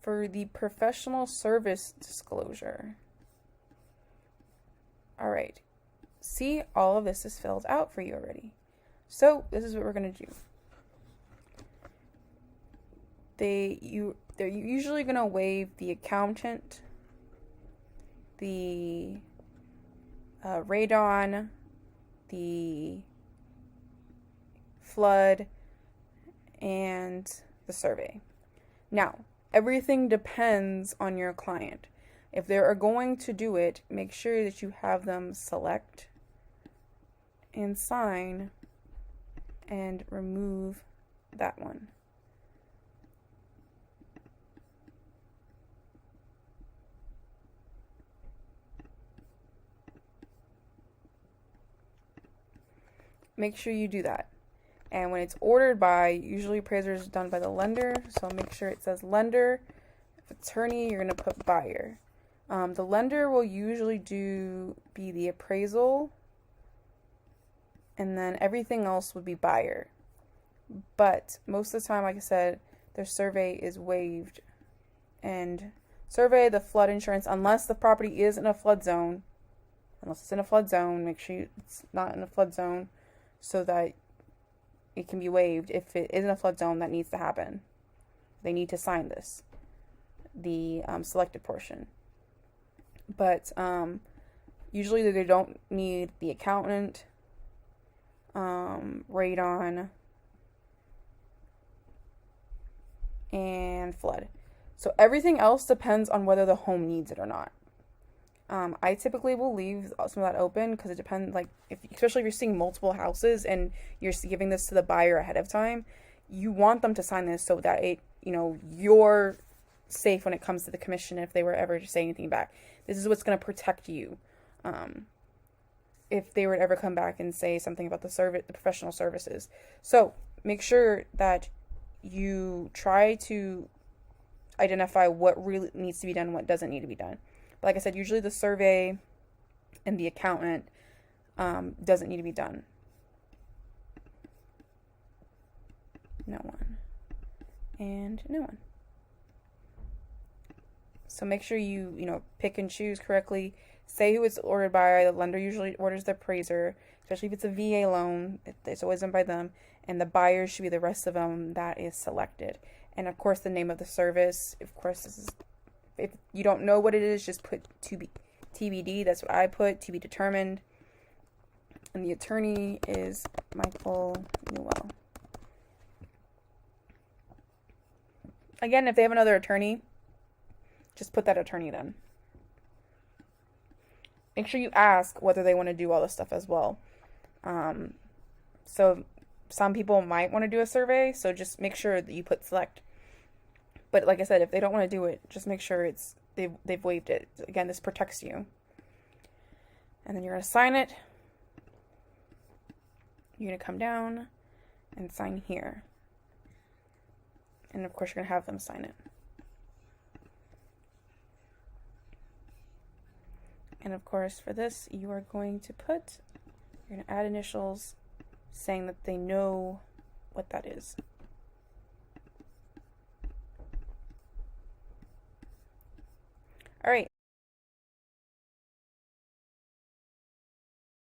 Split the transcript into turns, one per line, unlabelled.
for the professional service disclosure. All right. See, all of this is filled out for you already. So this is what we're going to do. They're usually going to waive the accountant, the radon, the flood, and the survey. Now, everything depends on your client. If they are going to do it, make sure that you have them select and sign and remove that one. Make sure you do that. And when it's ordered by, usually appraiser is done by the lender, so make sure it says lender. If attorney, you're going to put buyer. The lender will usually be the appraisal, and then everything else would be buyer. But most of the time, like I said, their survey is waived. And survey, the flood insurance, unless the property is in a flood zone, make sure it's not in a flood zone so that it can be waived. If it is in a flood zone, that needs to happen. They need to sign this, the selected portion. But usually they don't need the accountant, radon, and flood. So everything else depends on whether the home needs it or not. I typically will leave some of that open because it depends, like, especially if you're seeing multiple houses and you're giving this to the buyer ahead of time, you want them to sign this so that you're safe when it comes to the commission if they were ever to say anything back. This is what's going to protect you. If they were to ever come back and say something about the professional services. So make sure that you try to identify what really needs to be done, what doesn't need to be done. But like I said, usually the survey and the accountant doesn't need to be done. No one. And no one. So make sure you pick and choose correctly. Say who it's ordered by. The lender usually orders the appraiser, especially if it's a VA loan. It's always done by them. And the buyer should be the rest of them that is selected. And of course, the name of the service. Of course, this is, if you don't know what it is, just put TBD. That's what I put, to be determined. And the attorney is Michael Newell. Again, if they have another attorney, just put that attorney then. Make sure you ask whether they want to do all this stuff as well. So some people might want to do a survey, so just make sure that you put select. But like I said, if they don't want to do it, just make sure they've waived it. Again, this protects you. And then you're going to sign it. You're going to come down and sign here. And of course, you're going to have them sign it. And of course, for this, you are going to you're going to add initials saying that they know what that is.